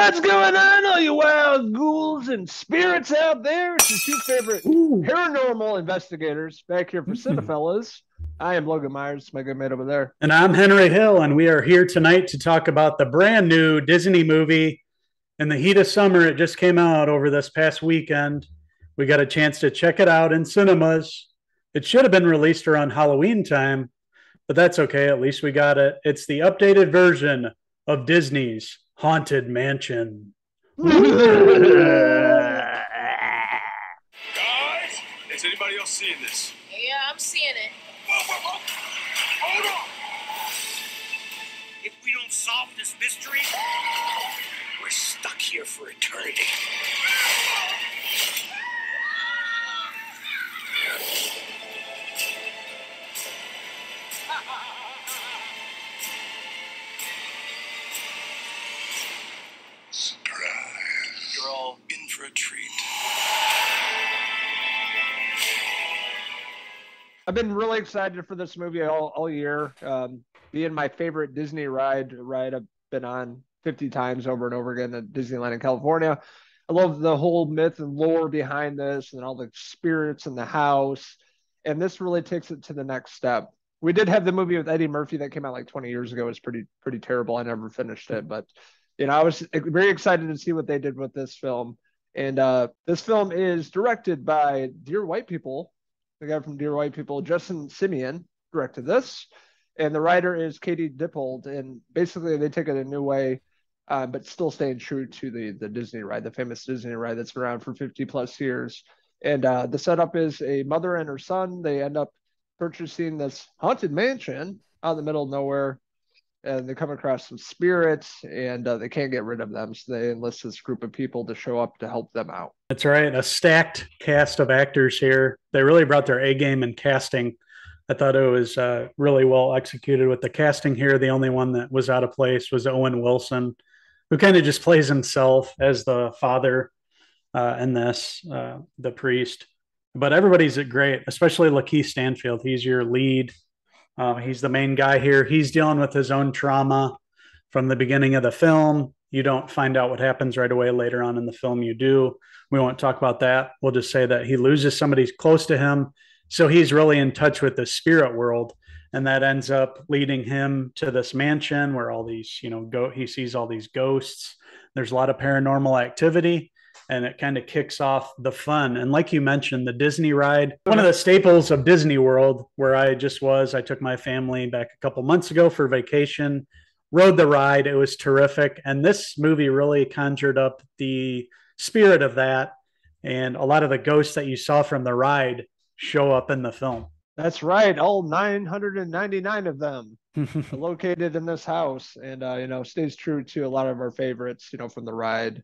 What's going on, all you wild ghouls and spirits out there? It's your two favorite Ooh. paranormal investigators back here for Mhm. Cinephellas. I am Logan Myers, my good mate over there. And I'm Henry Hill, and we are here tonight to talk about the brand new Disney movie. In the heat of summer, it just came out over this past weekend. We got a chance to check it out in cinemas. It should have been released around Halloween time, but that's okay. At least we got it. It's the updated version of Disney's Haunted Mansion. Woo! Guys, is anybody else seeing this? Yeah, I'm seeing it. Whoa. Hold on! If we don't solve this mystery, we're stuck here for eternity. Surprise. You're all in for a treat. I've been really excited for this movie all year. Being my favorite Disney ride I've been on 50 times over and over again at Disneyland in California. I love the whole myth and lore behind this and all the spirits in the house. And this really takes it to the next step. We did have the movie with Eddie Murphy that came out like 20 years ago. It was pretty terrible. I never finished it, but I was very excited to see what they did with this film. And this film is directed by Dear White People, the guy from Dear White People, Justin Simeon, directed this, and the writer is Katie Dippold. And basically, they take it a new way, but still staying true to the Disney ride, the famous Disney ride that's been around for 50 plus years. And the setup is a mother and her son. They end up purchasing this haunted mansion out in the middle of nowhere, and they come across some spirits, and they can't get rid of them. So they enlist this group of people to show up to help them out. That's right. A stacked cast of actors here. They really brought their A game in casting. I thought it was really well executed with the casting here. The only one that was out of place was Owen Wilson, who kind of just plays himself as the father in this, the priest. But everybody's great, especially Lakeith Stanfield. He's your lead. He's the main guy here. He's dealing with his own trauma from the beginning of the film. You don't find out what happens right away. Later on in the film, you do. We won't talk about that. We'll just say that he loses somebody close to him. So he's really in touch with the spirit world. And that ends up leading him to this mansion where all these, he sees all these ghosts. There's a lot of paranormal activity, and it kind of kicks off the fun. And like you mentioned, the Disney ride, one of the staples of Disney World, where I took my family back a couple months ago for vacation, rode the ride. It was terrific. And this movie really conjured up the spirit of that. And a lot of the ghosts that you saw from the ride show up in the film. That's right. All 999 of them are located in this house, and stays true to a lot of our favorites, from the ride.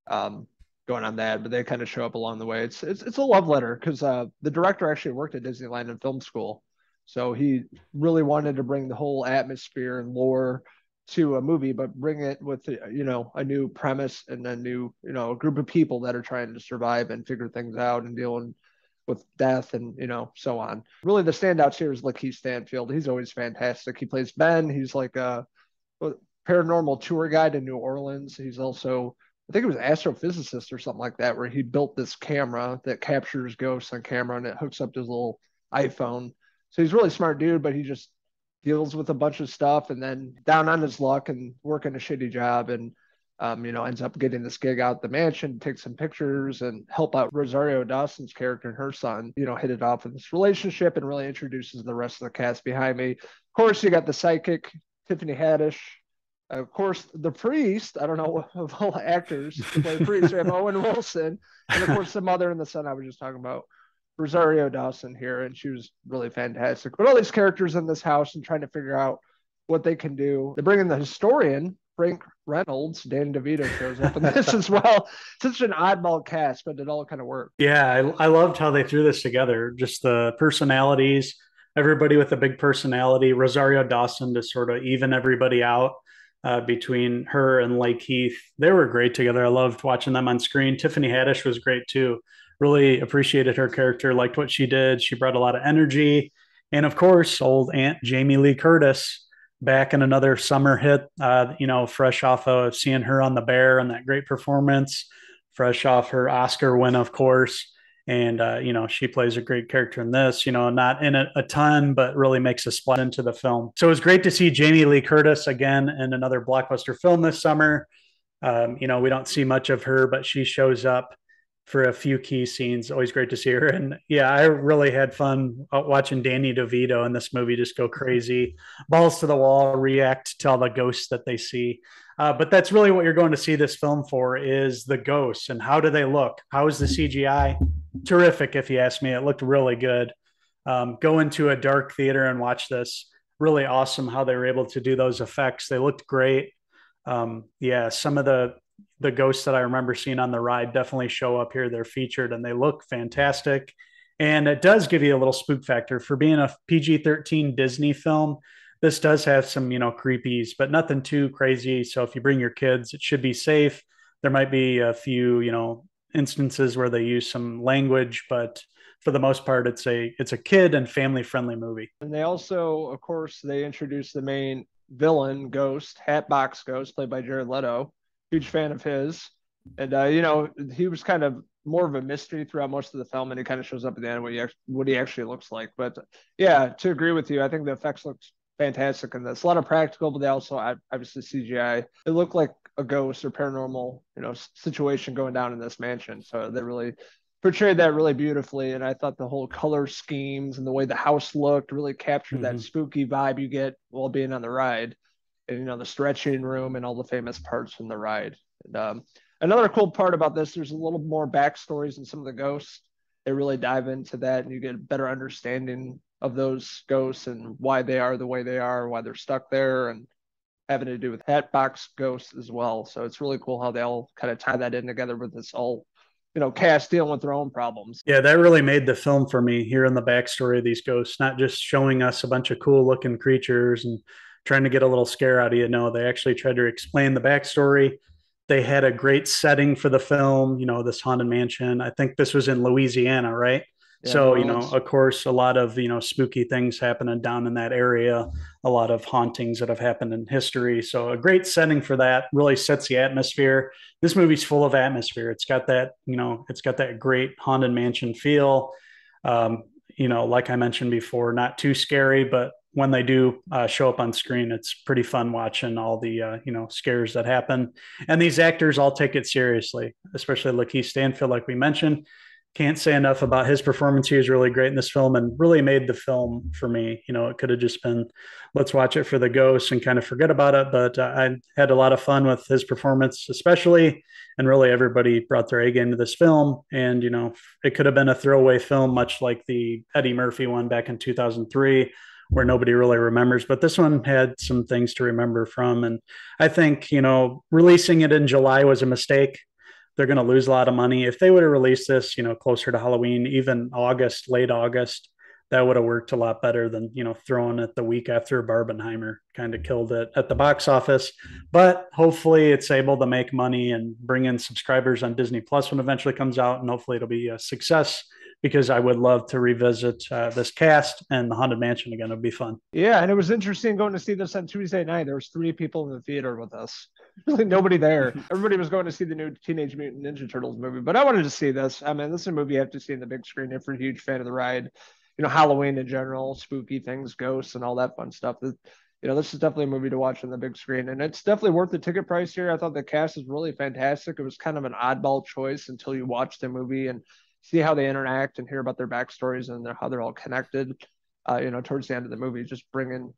Going on that, but they kind of show up along the way. It's a love letter because the director actually worked at Disneyland in film school, so he really wanted to bring the whole atmosphere and lore to a movie, but bring it with a new premise and a new a group of people that are trying to survive and figure things out and dealing with death and so on. Really, the standouts here is Lakeith Stanfield. He's always fantastic. He plays Ben. He's like a paranormal tour guide in New Orleans. He's also, I think it was astrophysicist or something like that, where he built this camera that captures ghosts on camera and it hooks up to his little iPhone. So he's a really smart dude, but he just deals with a bunch of stuff and then down on his luck and working a shitty job and ends up getting this gig out the mansion, take some pictures and help out Rosario Dawson's character and her son, hit it off in this relationship and really introduces the rest of the cast behind me. Of course, you got the psychic, Tiffany Haddish. Of course, the priest, I don't know of all the actors to play the priest, we have Owen Wilson. And of course, the mother and the son I was just talking about, Rosario Dawson here. And she was really fantastic. But all these characters in this house and trying to figure out what they can do. They bring in the historian, Frank Reynolds. Dan DeVito shows up in this as well. Such an oddball cast, but it all kind of worked. Yeah, I loved how they threw this together. Just the personalities, everybody with a big personality. Rosario Dawson to sort of even everybody out. Between her and Lakeith, they were great together. I loved watching them on screen. Tiffany Haddish was great too. Really appreciated her character, liked what she did. She brought a lot of energy. And of course, old Aunt Jamie Lee Curtis back in another summer hit, fresh off of seeing her on The Bear and that great performance, fresh off her Oscar win, of course. And, she plays a great character in this, not in it a ton, but really makes a splash into the film. So it was great to see Jamie Lee Curtis again in another blockbuster film this summer. We don't see much of her, but she shows up for a few key scenes. Always great to see her. And yeah, I really had fun watching Danny DeVito in this movie just go crazy, balls to the wall, react to all the ghosts that they see. But that's really what you're going to see this film for, is the ghosts and how do they look? How is the CGI? Terrific, if you ask me. It looked really good. Go into a dark theater and watch this. Really awesome how they were able to do those effects. They looked great. Some of the ghosts that I remember seeing on the ride definitely show up here. They're featured and they look fantastic. And it does give you a little spook factor for being a PG-13 Disney film. This does have some, creepies, but nothing too crazy. So if you bring your kids, it should be safe. There might be a few, instances where they use some language, but for the most part, it's a kid and family friendly movie. And they also, of course, they introduced the main villain, Ghost, Hatbox Ghost, played by Jared Leto. Huge fan of his. And, he was kind of more of a mystery throughout most of the film, and he kind of shows up at the end what he actually looks like. But yeah, to agree with you, I think the effects look fantastic in this. A lot of practical, but they also obviously CGI. It looked like a ghost or paranormal, situation going down in this mansion. So they really portrayed that really beautifully. And I thought the whole color schemes and the way the house looked really captured that spooky vibe you get while being on the ride. And, the stretching room and all the famous parts from the ride. And another cool part about this, there's a little more backstories in some of the ghosts. They really dive into that and you get a better understanding of those ghosts and why they are the way they are, why they're stuck there, and having to do with Hatbox ghosts as well. So it's really cool how they all kind of tie that in together with this all, cast dealing with their own problems. Yeah, that really made the film for me, hearing the backstory of these ghosts, not just showing us a bunch of cool looking creatures and trying to get a little scare out of you. No, they actually tried to explain the backstory. They had a great setting for the film, this haunted mansion. I think this was in Louisiana, right? Yeah, so, of course, a lot of, spooky things happening down in that area, a lot of hauntings that have happened in history. So a great setting for that, really sets the atmosphere. This movie's full of atmosphere. It's got that, it's got that great haunted mansion feel. Like I mentioned before, not too scary, but when they do show up on screen, it's pretty fun watching all the, scares that happen. And these actors all take it seriously, especially Lakeith Stanfield, like we mentioned. Can't say enough about his performance. He was really great in this film and really made the film for me. It could have just been, let's watch it for the ghosts and kind of forget about it. But I had a lot of fun with his performance, especially. And really everybody brought their A game to this film. And, it could have been a throwaway film, much like the Eddie Murphy one back in 2003, where nobody really remembers. But this one had some things to remember from. And I think, releasing it in July was a mistake. They're going to lose a lot of money. If they would have released this, closer to Halloween, even August, late August, that would have worked a lot better than, throwing it the week after Barbenheimer kind of killed it at the box office. But hopefully it's able to make money and bring in subscribers on Disney Plus when it eventually comes out. And hopefully it'll be a success, because I would love to revisit this cast and the Haunted Mansion again. It'd be fun. Yeah, and it was interesting going to see this on Tuesday night. There was 3 people in the theater with us. Really nobody there. Everybody was going to see the new Teenage Mutant Ninja Turtles movie, but I wanted to see this. I mean, this is a movie you have to see in the big screen if you're a huge fan of the ride. Halloween in general, spooky things, ghosts, and all that fun stuff. This is definitely a movie to watch on the big screen, and it's definitely worth the ticket price here. I thought the cast is really fantastic. It was kind of an oddball choice until you watch the movie and see how they interact and hear about their backstories and how they're all connected. Towards the end of the movie, just bringing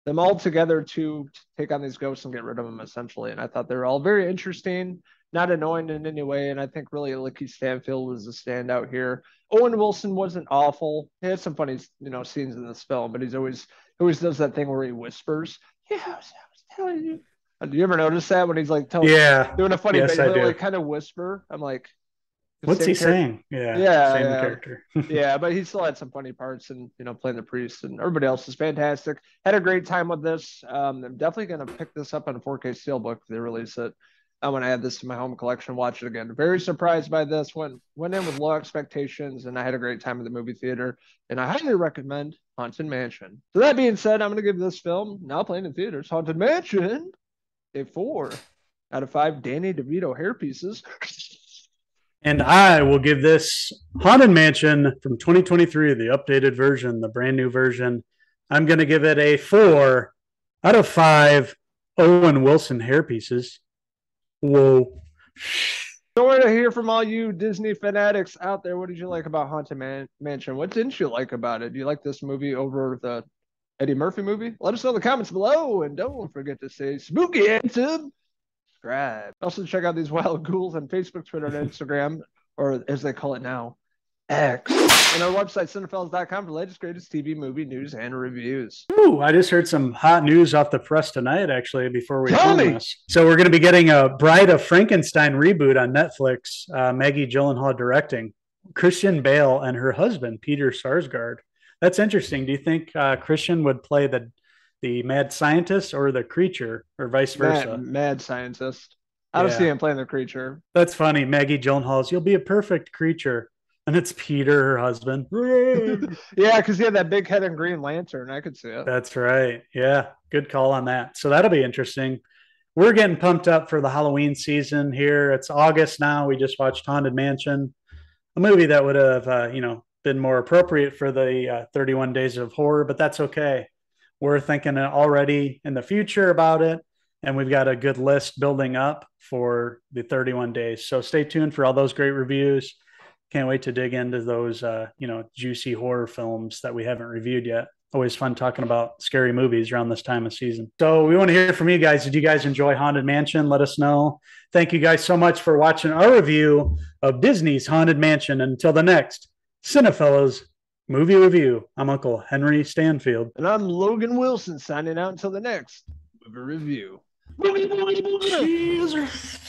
them all together to take on these ghosts and get rid of them, essentially. And I thought they were all very interesting, not annoying in any way. And I think really Lakeith Stanfield was a standout here. Owen Wilson wasn't awful. He had some funny, scenes in this film, but he always does that thing where he whispers. Yeah, I was telling you. Do you ever notice that when he's like doing a funny, yes, I do. Like kind of whisper? I'm like, what's he saying? Yeah, same character. Yeah, but he still had some funny parts, and playing the priest, and everybody else is fantastic. Had a great time with this. I'm definitely going to pick this up on a 4K Steelbook if they release it. I want to add this to my home collection, watch it again. Very surprised by this. Went in with low expectations, and I had a great time at the movie theater. And I highly recommend Haunted Mansion. So that being said, I'm going to give this film, now playing in theaters, Haunted Mansion, a 4 out of 5 Danny DeVito hairpieces. And I will give this Haunted Mansion from 2023, the updated version, the brand new version. I'm going to give it a 4 out of 5 Owen Wilson hairpieces. Whoa. So we're to hear from all you Disney fanatics out there. What did you like about Haunted Mansion? What didn't you like about it? Do you like this movie over the Eddie Murphy movie? Let us know in the comments below. And don't forget to say spooky and subscribe. Also check out these wild ghouls on Facebook, Twitter, and Instagram, or as they call it now, X. And our website, Cinephellas.com, for the latest, greatest TV, movie, news, and reviews. Ooh, I just heard some hot news off the press tonight, actually, before we film this. So we're going to be getting a Bride of Frankenstein reboot on Netflix. Maggie Gyllenhaal directing. Christian Bale and her husband, Peter Sarsgaard. That's interesting. Do you think Christian would play the mad scientist or the creature, or vice versa? Mad scientist. I don't see him playing the creature. That's funny. Maggie Gyllenhaal's, you'll be a perfect creature. And it's Peter, her husband. Yeah, because he had that big head and Green Lantern. I could see it. That's right. Yeah, good call on that. So that'll be interesting. We're getting pumped up for the Halloween season here. It's August now. We just watched Haunted Mansion, a movie that would have, been more appropriate for the 31 Days of Horror, but that's okay. We're thinking already in the future about it, and we've got a good list building up for the 31 days. So stay tuned for all those great reviews. Can't wait to dig into those, juicy horror films that we haven't reviewed yet. Always fun talking about scary movies around this time of season. So we want to hear from you guys. Did you guys enjoy Haunted Mansion? Let us know. Thank you guys so much for watching our review of Disney's Haunted Mansion. Until the next Cinephellas movie review, I'm Uncle Henry Stanfield. And I'm Logan Wilson, signing out until the next movie review. Jesus.